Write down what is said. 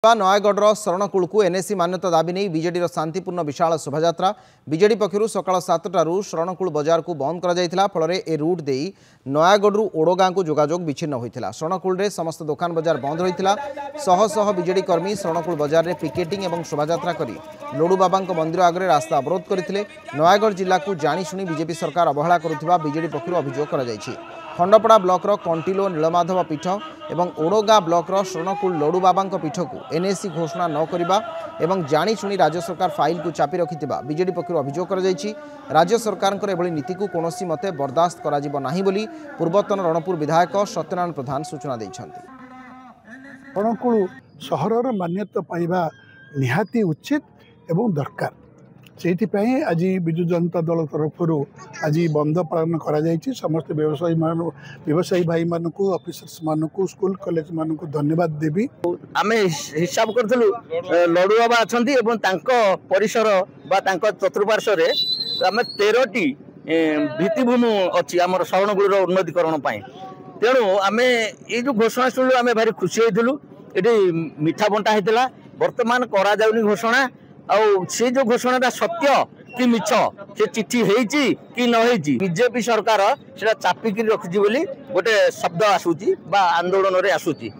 नयगढ़ शरणकूल को एनएसी मान्यता दाबी नहीं बीजेडी शांतिपूर्ण विशाल शोभायात्रा बीजेडी पक्षर सकाल 7टारू शरणकूल बजार को बंद कर फल ए रूट दे नयगढ़ ओडगाँ को जोगाजोग विच्छिन्न होता शरणकूल समस्त दुकान बजार बंद रही शह शह बीजेडी कर्मी शरणकूल बजार में पिकेटिंग और शोभायात्रा कर लड्डू बाबा मंदिर आगे रास्ता अवरोध करते नयगढ़ जिला को जाशुणी बीजेपी सरकार अवहेला करुवा बीजेडी पक्षर अभियोग कर खंडपड़ा ब्लॉकर कंटिलो नीलमाधव पीठ और ओडगाँ ब्लॉकर शरणकूल लड्डू बाबा पीठ को एनएसी घोषणा न करवा एवं जाशुणी राज्य सरकार फाइल को चापी रखि बीजेडी पक्षर अभियोग कर राज्य सरकार एभली नीति को कौन मते बर्दास्त करा पूर्वतन रणपुर विधायक सत्यनारायण प्रधान सूचना देइछन्ति। शरणकूल सहर मान्यता पाइबा निहाती उचित एवं दरकार से आज विजु जनता दल तरफ आज बंद पालन करा समस्त व्यवसायी भाई मान को ऑफिसर्स मान को स्कूल कॉलेज मान को धन्यवाद देवी। आम हिसाब करूँ लड्डू बाबा अच्छा परिसर चतुर्पार्श्व आम 13टी भित्तिभूमि अच्छी आम शरणकूल उन्नतीकरण तेणु आम ये जो घोषणा शुणु आम भारी खुशी होइथिलु ये मिठा बंटा होता बर्तमान करा जाउनी घोषणा से जो घोषणा सत्य कि मिछ से चिट्ठी होती कि न बीजेपी सरकार से चापिकी रखी गोटे शब्द आसूची आंदोलन में आसूची।